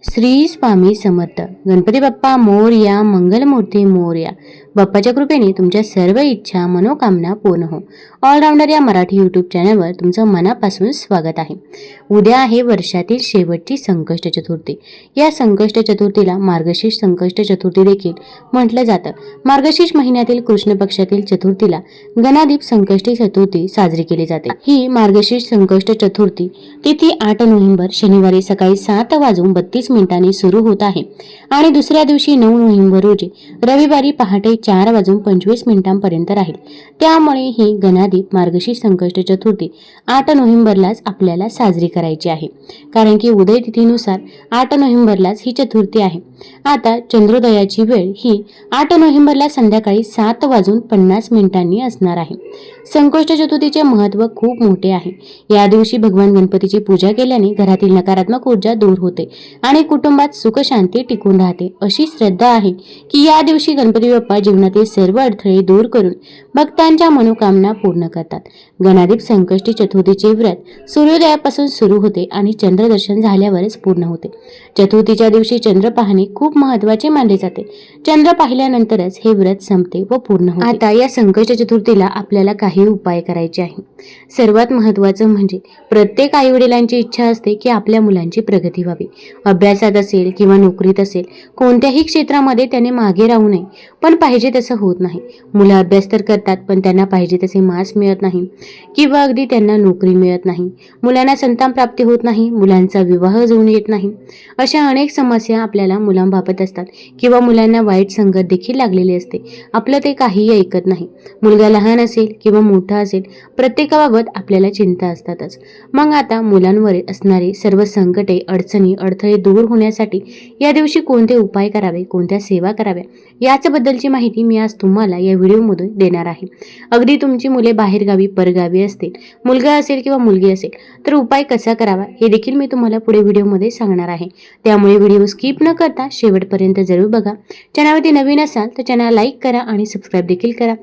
श्री स्वामी समर्थ. गणपती बाप्पा मोरया, मंगलमूर्ती मोरया. बाप्पाच्या कृपेने तुमच्या सर्व इच्छा मनोकामना पूर्ण हो. ऑलराऊंडर या मराठी यूट्यूब चॅनलवर तुमचं मनापासून स्वागत आहे. उद्या आहे वर्षातील शेवटची संकष्ट चतुर्थी. या संकष्ट चतुर्थीला मार्गशीर्ष संकष्ट चतुर्थी देखील म्हटलं जातं. मार्गशीर्ष महिन्यातील कृष्ण पक्षातील चतुर्थीला गणादीप संकष्टी चतुर्थी साजरी केली जाते. ही मार्गशीर्ष संकष्ट चतुर्थी तिथी 8 नोव्हेंबर शनिवारी सकाळी 7:32 सुरू होत आहे आणि दुसऱ्या दिवशी 9 नोव्हेंबर रोजी रविवारी पहाटे 4:25 राहील. त्यामुळे ही गणादीप मार्गशीर्ष संकष्ट चतुर्थी 8 नोव्हेंबरलाच आपल्याला साजरी करायची आहे, कारण की उदय तिथीनुसार 8 नोव्हेंबरलाच ही चतुर्थी आहे. आता चंद्रोदयाची वेळ ही 8 नोव्हेंबरला संध्याकाळी 7:50 असणार आहे. संकष्ट चतुर्थीचे महत्त्व खूप मोठे आहे. या दिवशी भगवान गणपतीची पूजा केल्याने घरातील नकारात्मक ऊर्जा दूर होते आणि कुटुंबात सुख शांती टिकून राहते. अशी श्रद्धा आहे की या दिवशी गणपती बाप्पा जीवनातील सर्व अडथळे दूर करून भक्तांच्या मनोकामना पूर्ण करतात. गणादीप संकष्टी चतुर्थीचे व्रत सूर्योदयापासून सुरू होते आणि चंद्रदर्शन झाल्यावरच पूर्ण होते. चतुर्थीच्या दिवशी चंद्र पाहणे खूप महत्त्वाचे मानले जाते. चंद्र पाहिल्यानंतरच हे व्रत संपते व पूर्ण होते. आता या संकष्ट चतुर्थीला आपल्याला काही उपाय करायचे आहे. सर्वात महत्त्वाचं म्हणजे प्रत्येक आईवडिलांची इच्छा असते की आपल्या मुलांची प्रगती व्हावी. अभ्यासात असेल किंवा नोकरीत असेल, कोणत्याही क्षेत्रामध्ये त्याने मागे राहू नये. पण पाहिजे तसं होत नाही. मुलं अभ्यास तर करतात पण त्यांना पाहिजे तसे मार्क्स मिळत नाही किंवा अगदी त्यांना नोकरी मिळत नाही. मुलांना संतान प्राप्ती होत नाही, मुलांचा विवाह जुळून येत नाही. अशा अनेक समस्या आपल्याला मुलांबाबत असतात किंवा मुलांना वाईट संगत देखील लागलेली असते. आपलं ते काहीही ऐकत नाही. मुलगा लहान असेल किंवा मोठा असेल, प्रत्येकाबाबत आपल्याला चिंता असतातच. मग आता मुलांवर असणारी सर्व संकटे, अडचणी, अडथळे दूर होण्यासाठी या दिवशी कोणते उपाय करावे, कोणत्या सेवा कराव्या, याच्याबद्दलची माहिती मी आज तुम्हाला या व्हिडिओमधून देणार आहे. अगदी तुमची मुले बाहेरगावी, परगावी असतील, मुलगा असेल किंवा मुलगी असेल, तर उपाय कसा करावा हे देखील मी तुम्हाला पुढे व्हिडिओमध्ये सांगणार आहे. त्यामुळे व्हिडिओ स्किप न करता शेवटपर्यंत जरूर बघा. चॅनलवरती नवीन असाल तर चॅनल लाईक करा आणि सबस्क्राईब देखील करा.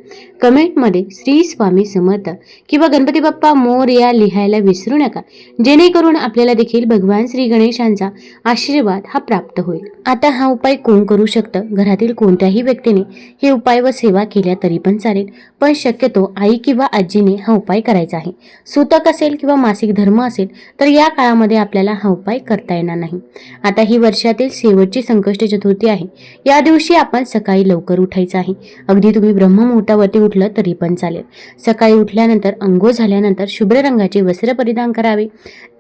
कमेंटमध्ये श्री स्वामी समर्थ किंवा गणपती बाप्पा मोरया लिहायला विसरू नका, जेणेकरून आपल्याला देखील भगवान श्री गणेशांचा आशीर्वाद हा प्राप्त होईल. आता हा उपाय कोण करू शकतं? घरातील कोणत्याही व्यक्तीने हे उपाय व सेवा केल्या तरी पण चालेल, पण शक्यतो आई किंवा आजीने हा उपाय करायचा आहे. सूतक असेल किंवा मासिक धर्म असेल तर या काळामध्ये आपल्याला हा उपाय करता येणार नाही. आता ही वर्षातील शेवटची संकष्ट चतुर्थी आहे. या दिवशी आपण सकाळी लवकर उठायचं आहे. अगदी तुम्ही ब्रह्ममुहूर्तावरती उठलं तरी पण चालेल. सकाळी उठल्यानंतर अंघोळ झाल्यानंतर शुभ्र रंगाचे वस्त्र परिधान करावे.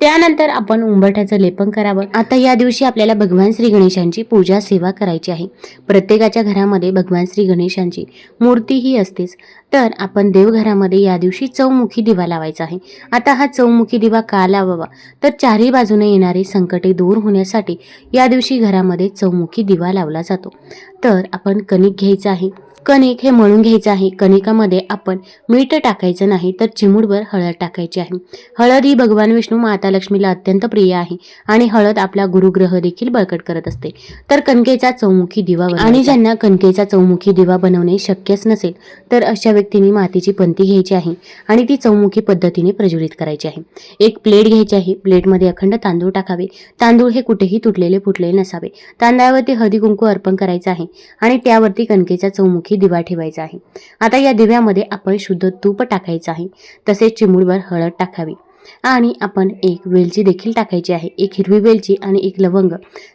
त्यानंतर आपण उंबरठ्याचं लेपन करावं. आता या दिवशी आपल्याला भगवान श्री गणेशांची पूजा सेवा करायची आहे. प्रत्येकाच्या घरामध्ये भगवान श्री गणेशांची मूर्ती ही असतेच, तर आपण देवघरामध्ये या दिवशी चौमुखी दिवा लावायचा आहे. आता हा चौमुखी दिवा का लावावा, तर चारही बाजूने येणारे संकटे दूर होण्यासाठी या दिवशी घरामध्ये चौमुखी दिवा लावला जातो. तर आपण कणिक घ्यायचं आहे. कणिक हे मळून घ्यायचं आहे. कणिकामध्ये आपण मीठ टाकायचं नाही, तर चिमूटभर हळद टाकायची आहे. हळद ही भगवान विष्णू माता लक्ष्मीला अत्यंत प्रिय आहे आणि हळद आपला गुरुग्रह देखील बळकट करत असते. तर कणकेचा चौमुखी दिवा आणि ज्यांना कणकेचा चौमुखी दिवा बनवणे शक्यच नसेल तर अशा व्यक्तींनी मातीची पंती घ्यायची आहे आणि ती चौमुखी पद्धतीने प्रज्वलित करायची आहे. एक प्लेट घ्यायची आहे. प्लेटमध्ये अखंड तांदूळ टाकावे. तांदूळ हे कुठेही तुटलेले फुटलेले नसावे. तांदळावरती हळदी कुंकू अर्पण करायचं आहे आणि त्यावरती कणकेचा चौमुखी दिवा ठेवायचा आहे. आता या दिव्यामध्ये आपण शुद्ध तूप टाकायचं आहे. तसेच चिमूटभर हळद टाकावी आणि आपण एक वेलची देखील टाकायची आहे. एक हिरवी वेलची आणि एक लवंग.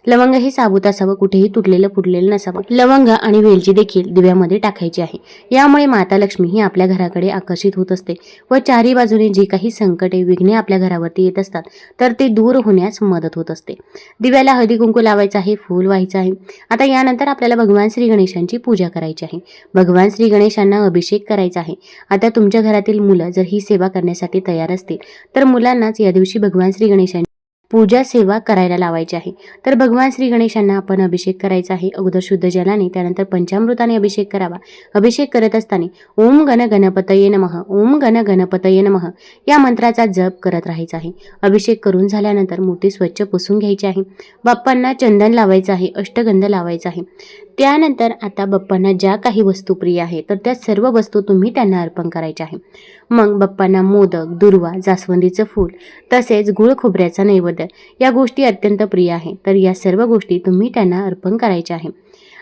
लवंग हे साबूत असावं, कुठेही तुटलेलं फुटलेलं नसावं. लवंग आणि वेलची देखील दिव्यामध्ये टाकायची आहे. यामुळे माता लक्ष्मी ही आपल्या घराकडे आकर्षित होत असते व चारही बाजूने जी काही संकटे, विघ्ने आपल्या घरावरती येत असतात तर ते दूर होण्यास मदत होत असते. दिव्याला हळदी कुंकू लावायचं आहे, फूल व्हायचं आहे. आता यानंतर आपल्याला भगवान श्री गणेशांची पूजा करायची आहे. भगवान श्री गणेशांना अभिषेक करायचा आहे. आता तुमच्या घरातील मुलं जर ही सेवा करण्यासाठी तयार असतील तर मुलांनाच या दिवशी भगवान श्री गणेशांची पूजा सेवा करायला लावायची आहे. तर भगवान श्री गणेशांना आपण अभिषेक करायचा आहे. अगोदर शुद्ध जलाने, त्यानंतर पंचामृताने अभिषेक करावा. अभिषेक करत असताना ओम गण गणपतये नमः, ओम गण गणपतये नमः या मंत्राचा जप करत राहायचा आहे. अभिषेक करून झाल्यानंतर मूर्ती स्वच्छ पुसून घ्यायची आहे. बाप्पांना चंदन लावायचं आहे, अष्टगंध लावायचा आहे. त्यानंतर आता बाप्पांना ज्या काही वस्तू प्रिय आहे तर त्या सर्व वस्तू तुम्ही त्यांना अर्पण करायच्या आहे. मग बाप्पांना मोदक, दुर्वा, जास्वंदीचं फूल तसेच गुळ खोबऱ्याचा नैवेद्य या गोष्टी अत्यंत प्रिय आहे. तर या सर्व गोष्टी तुम्ही त्यांना अर्पण करायच्या आहे.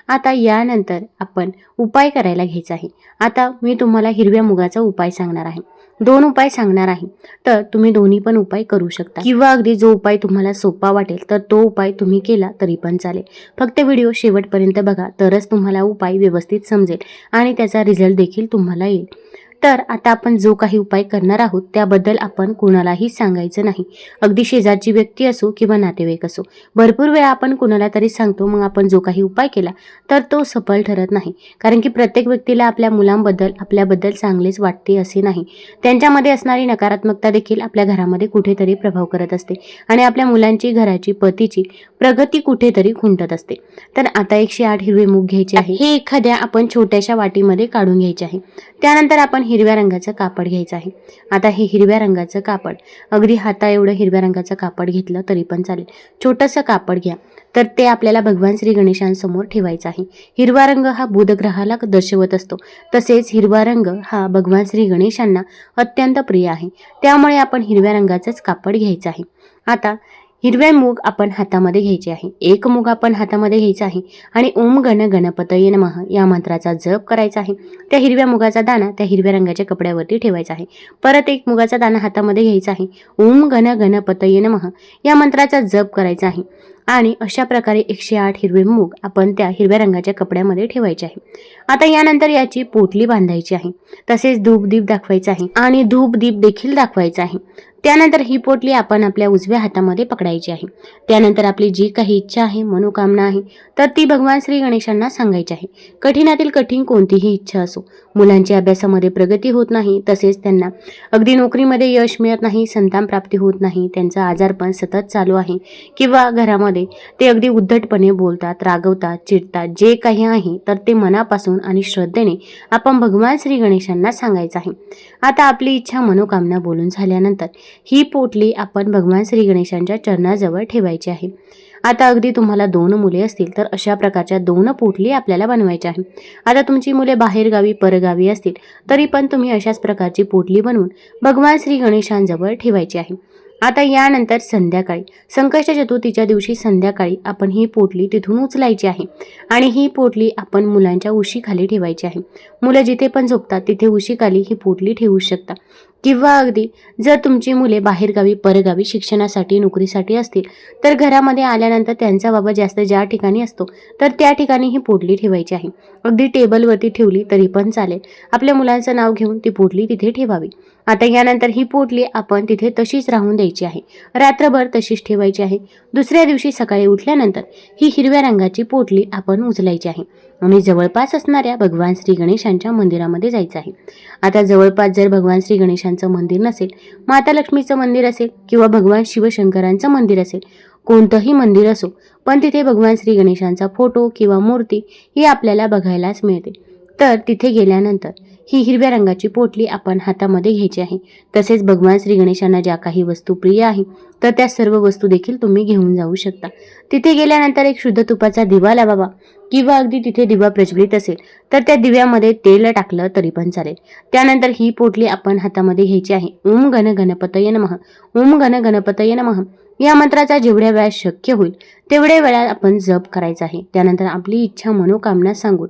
आता यानंतर आपण उपाय करायला घ्यायचा आहे. आता मी तुम्हाला हिरव्या मुगाचा उपाय सांगणार आहे. 2 उपाय सांगणार आहे. तर तुम्ही दोन्ही पण उपाय करू शकता किंवा अगदी जो उपाय तुम्हाला सोपा वाटेल तर तो उपाय तुम्ही केला तरी पण चालेल. फक्त व्हिडिओ शेवटपर्यंत बघा तरच तुम्हाला उपाय व्यवस्थित समजेल आणि त्याचा रिझल्ट देखील तुम्हाला येईल. तर आता आपण जो काही उपाय करणार आहोत त्याबद्दल आपण कोणालाही सांगायचं नाही. अगदी शेजारची व्यक्ती असो किंवा नातेवाईक असो. भरपूर वेळा आपण कोणाला तरी सांगतो, मग आपण जो काही उपाय केला तर तो सफल ठरत नाही. कारण की प्रत्येक व्यक्तीला आपल्या मुलांबद्दल आपल्याबद्दल चांगलेच वाटते असे नाही. त्यांच्यामध्ये असणारी नकारात्मकता देखील आपल्या घरामध्ये कुठेतरी प्रभाव करत असते आणि आपल्या मुलांची, घराची, पतीची प्रगती कुठेतरी खुंटत असते. तर आता 108 हिरवे मूग घ्यायचे आहे. हे एखाद्या आपण छोट्याशा वाटीमध्ये काढून घ्यायचे आहे. त्यानंतर आपण हिरव्या रंगाचं कापड घ्यायचं आहे. आता हे हिरव्या रंगाचं कापड अगदी हाता एवढं हिरव्या रंगाचं कापड घेतलं तरी पण चालेल. छोटंसं कापड घ्या. तर ते आपल्याला भगवान श्री गणेशांसमोर ठेवायचं आहे. हिरवा रंग हा बुधग्रहाला दर्शवत असतो. तसेच हिरवा रंग हा भगवान श्री गणेशांना अत्यंत प्रिय आहे. त्यामुळे आपण हिरव्या रंगाचंच कापड घ्यायचं आहे. आता हिरवे मूग आपण हातामध्ये घ्यायचे आहे. 1 मूग आपण हातामध्ये घ्यायचा आहे आणि ओम गण गणपतये नमः या मंत्राचा जप करायचा आहे. त्या हिरव्या मुगाचा दाणा त्या हिरव्या रंगाच्या कपड्यावरती ठेवायचा आहे. परत 1 मुगाचा दाणा हातामध्ये घ्यायचा आहे. ओम गण गणपतये नमः या मंत्राचा जप करायचा आहे आणि अशा प्रकारे 108 हिरवे मूग आपण त्या हिरव्या रंगाच्या कपड्यामध्ये ठेवायचे आहे. आता यानंतर याची पोटली बांधायची आहे. तसेच धूप दीप दाखवायचा आहे आणि धूप दीप देखील दाखवायचा आहे. त्यानंतर ही पोटली आपण आपल्या उजव्या हातामध्ये पकडायची आहे. त्यानंतर आपली जी काही इच्छा आहे, मनोकामना आहे तर ती भगवान श्री गणेशांना सांगायची आहे. कठीणातील कठीण कोणतीही इच्छा असो. मुलांच्या अभ्यासामध्ये प्रगती होत नाही, तसेच त्यांना अगदी नोकरीमध्ये यश मिळत नाही, संतान प्राप्ती होत नाही, त्यांचं आजारपण सतत चालू आहे किंवा घरामध्ये ते अगदी उद्धटपणे बोलतात, रागवतात, चिडतात, जे काही आहे तर ते मनापासून आणि श्रद्धेने आपण भगवान श्री गणेशांना सांगायचं आहे. आता आपली इच्छा, मनोकामना बोलून झाल्यानंतर ही पोटली आपण भगवान श्री गणेशांच्या चरणाजवळ ठेवायची आहे. आता अगदी तुम्हाला 2 मुले असतील तर अशा प्रकारच्या 2 पोटली आपल्याला बनवायच्या आहे. आता तुमची मुले बाहेरगावी, परगावी असतील तरी पण तुम्ही अशाच प्रकारची पोटली बनवून भगवान श्री गणेशांजवळ ठेवायची आहे. आता यानंतर संध्याकाळी, संकष्ट चतुर्थीच्या दिवशी संध्याकाळी आपण ही पोटली तिथून उचलायची आहे आणि ही पोटली आपण मुलांच्या उशीखाली ठेवायची आहे. मुलं जिथे पण झोपतात तिथे उशीखाली ही पोटली ठेवू शकता किंवा अगदी जर तुमची मुले बाहेरगावी, परगावी शिक्षणासाठी, नोकरीसाठी असतील तर घरामध्ये आल्यानंतर त्यांचा बाबा जास्त ज्या ठिकाणी असतो तर त्या ठिकाणी ही पोटली ठेवायची आहे. अगदी टेबलवरती ठेवली तरी पण चालेल. आपल्या मुलांचं नाव घेऊन ती पोटली तिथे ठेवावी. आता यानंतर ही पोटली आपण तिथे तशीच राहून द्यायची आहे. रात्रभर तशीच ठेवायची आहे. दुसऱ्या दिवशी सकाळी उठल्यानंतर ही हिरव्या रंगाची पोटली आपण उचलायची आहे आणि जवळपास असणाऱ्या भगवान श्री गणेशांच्या मंदिरामध्ये जायचं आहे. आता जवळपास जर भगवान श्री गणेशांचं मंदिर नसेल, माता लक्ष्मीचं मंदिर असेल किंवा भगवान शिवशंकरांचं मंदिर असेल, कोणतंही मंदिर असो, पण तिथे भगवान श्री गणेशांचा फोटो किंवा मूर्ती ही आपल्याला बघायलाच मिळते. तर तिथे गेल्यानंतर ही हिरव्या रंगाची पोटली आपण हातामध्ये घ्यायची आहे. तसेच भगवान श्री गणेशांना ज्या काही वस्तू प्रिय आहे तर त्या सर्व वस्तू देखील तुम्ही घेऊन जाऊ शकता. तिथे गेल्यानंतर एक शुद्ध तुपाचा दिवा लावावा किंवा अगदी तिथे दिवा प्रज्वलित असेल तर त्या दिव्यामध्ये तेल टाकलं तरी पण चालेल. त्यानंतर ही पोटली आपण हातामध्ये घ्यायची आहे. ओम गण गणपतये नमः, ओम गण गणपतये नमः या मंत्राचा जेवढ्या वेळा शक्य होईल तेवढ्या वेळा आपण जप करायचा आहे. त्यानंतर आपली इच्छा, मनोकामना सांगून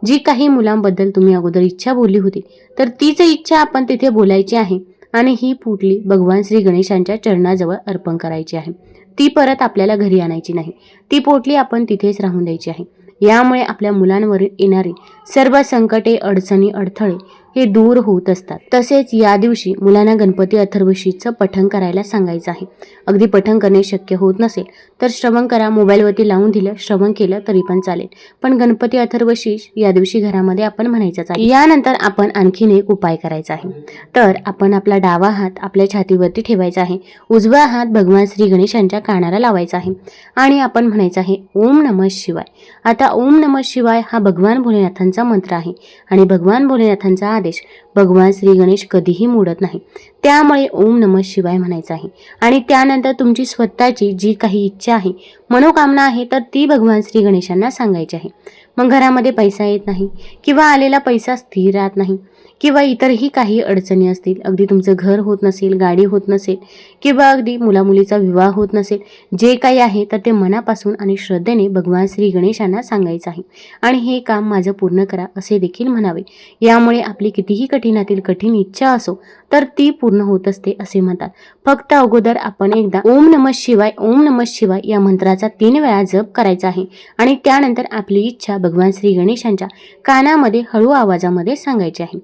जी काही मुलांबद्दल तुम्ही अगोदर इच्छा बोलली होती तर तीच इच्छा आपण तिथे बोलायची आहे आणि ही पोटली भगवान श्री गणेशांच्या चरणाजवळ अर्पण करायची आहे. ती परत आपल्याला घरी आणायची नाही. ती पोटली आपण तिथेच राहून द्यायची आहे. यामुळे आपल्या मुलांवर येणारी सर्व संकटे, अडचणी, अडथळे हे दूर होत असतात. तसेच या दिवशी मुलांना गणपती अथर्वशीचं पठण करायला सांगायचं आहे. अगदी पठण करणे शक्य होत नसेल तर श्रवण करा. मोबाईलवरती लावून दिलं, श्रवण केलं तरी पण चालेल. पण गणपती अथर्वशीष या दिवशी घरामध्ये आपण म्हणायचंच आहे. यानंतर आपण आणखीन एक उपाय करायचा आहे. तर आपण आपला डावा हात आपल्या छातीवरती ठेवायचा आहे. उजवा हात भगवान श्री गणेशांच्या कानाला लावायचा आहे आणि आपण म्हणायचं आहे ओम नमः शिवाय. आता ओम नमः शिवाय हा भगवान भोलेनाथांचा मंत्र आहे आणि भगवान भोलेनाथांचा आदेश भगवान श्री गणेश कधीही मोडत नाही. त्यामुळे ओम नमः शिवाय म्हणायचं आहे आणि त्यानंतर तुमची स्वतःची जी काही इच्छा आहे, मनोकामना आहे तर ती भगवान श्री गणेशांना सांगायची आहे. मग घरामध्ये पैसा येत नाही किंवा आलेला पैसा स्थिर राहत नाही किंवा इतरही काही अडचणी असतील, अगदी तुमचं घर होत नसेल, गाडी होत नसेल किंवा अगदी मुलामुलीचा विवाह होत नसेल, जे काही आहे तर ते मनापासून आणि श्रद्धेने भगवान श्री गणेशांना सांगायचं आहे आणि हे काम माझं पूर्ण करा असे देखील म्हणावे. यामुळे आपली कितीही कठीणातील कठीण इच्छा असो तर ती पूर्ण होत असते असे म्हणतात. फक्त अगोदर आपण एकदा ओम नमः शिवाय ओम नमः शिवाय या मंत्राचा 3 वेळा जप करायचा आहे आणि त्यानंतर आपली इच्छा भगवान श्री गणेशांच्या कानामध्ये हळू आवाजामध्ये सांगायची आहे.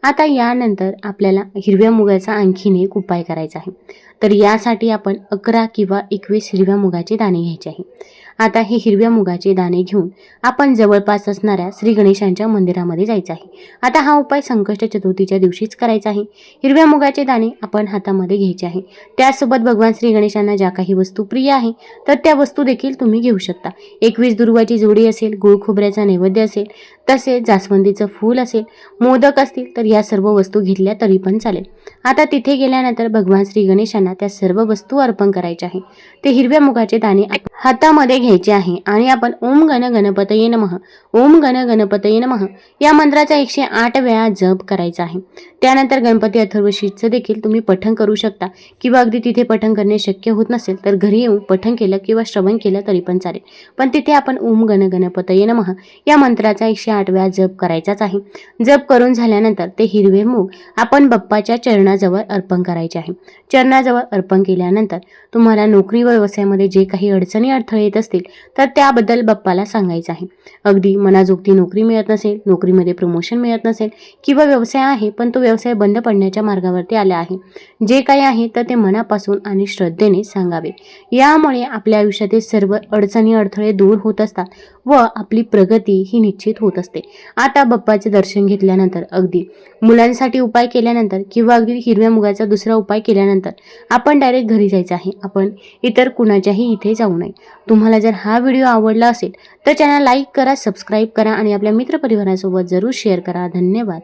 आता यानंतर आपल्याला हिरव्या मुगाचा आणखीन एक उपाय करायचा आहे. तर यासाठी आपण 11 किंवा 21 हिरव्या मुगाचे दाणे घ्यायचे आहे. आता हे हिरव्या मुगाचे दाणे घेऊन आपण जवळपास असणाऱ्या श्री गणेशांच्या मंदिरामध्ये जायचं आहे. आता हा उपाय संकष्ट चतुर्थीच्या दिवशीच करायचा आहे. हिरव्या मुगाचे दाणे आपण हातामध्ये घ्यायचे आहे. त्यासोबत भगवान श्री गणेशांना ज्या काही वस्तू प्रिय आहे तर त्या वस्तू देखील तुम्ही घेऊ शकता. 21 दुर्वाची जोडी असेल, गुळ खोबऱ्याचा नैवेद्य असेल, तसेच जास्वंदीचं फूल असेल, मोदक असतील तर या सर्व वस्तू घेतल्या तरी पण चालेल. आता तिथे गेल्यानंतर भगवान श्री गणेशांना त्या सर्व वस्तू अर्पण करायच्या आहे. ते हिरव्या मुगाचे दाणे हातामध्ये घ्यायचे आहे आणि आपण ओम गण गणपतये नमः ओम गण गणपतये नमः या मंत्राचा 108 वेळा जप करायचा आहे. त्यानंतर गणपती अथर्वशीचं देखील तुम्ही पठण करू शकता किंवा अगदी तिथे पठण करणे शक्य होत नसेल तर घरी येऊन पठण केलं किंवा श्रवण केलं तरी पण चालेल. पण तिथे आपण ओम गण गणपतये नमः या मंत्राचा 108 वेळा जप करायचाच आहे. जप करून झाल्यानंतर ते हिरवे मूग आपण बाप्पाच्या चरणाजवळ अर्पण करायचे आहे. चरणाजवळ अर्पण केल्यानंतर तुम्हाला नोकरी व व्यवसायामध्ये जे काही अडचणी अडथळे येत असतील तर त्याबद्दल बाप्पाला सांगायचं आहे. अगदी मनाजोगती नोकरी मिळत नसेल, नोकरीमध्ये प्रमोशन मिळत नसेल किंवा व्यवसाय आहे पण तो व्यवसाय बंद पडण्याच्या मार्गावरती आला आहे, जे काही आहे तर ते मनापासून आणि श्रद्धेने सांगावे. यामुळे आपल्या आयुष्यातील सर्व अडचणी अडथळे दूर होत असतात व आपली प्रगती ही निश्चित होत असते. आता बाप्पाचे दर्शन घेतल्यानंतर अगदी मुलांसाठी उपाय केल्यानंतर किंवा अगदी हिरव्या मुगाचा दुसरा उपाय केल्यानंतर आपण डायरेक्ट घरी जायचं आहे. आपण इतर कुणाच्याही इथे जाऊ नये. तुम्हाला जर हा व्हिडिओ आवडला असेल तर चॅनल लाईक करा, सबस्क्राईब करा आणि आपल्या मित्रपरिवारासोबत जरूर शेअर करा. धन्यवाद.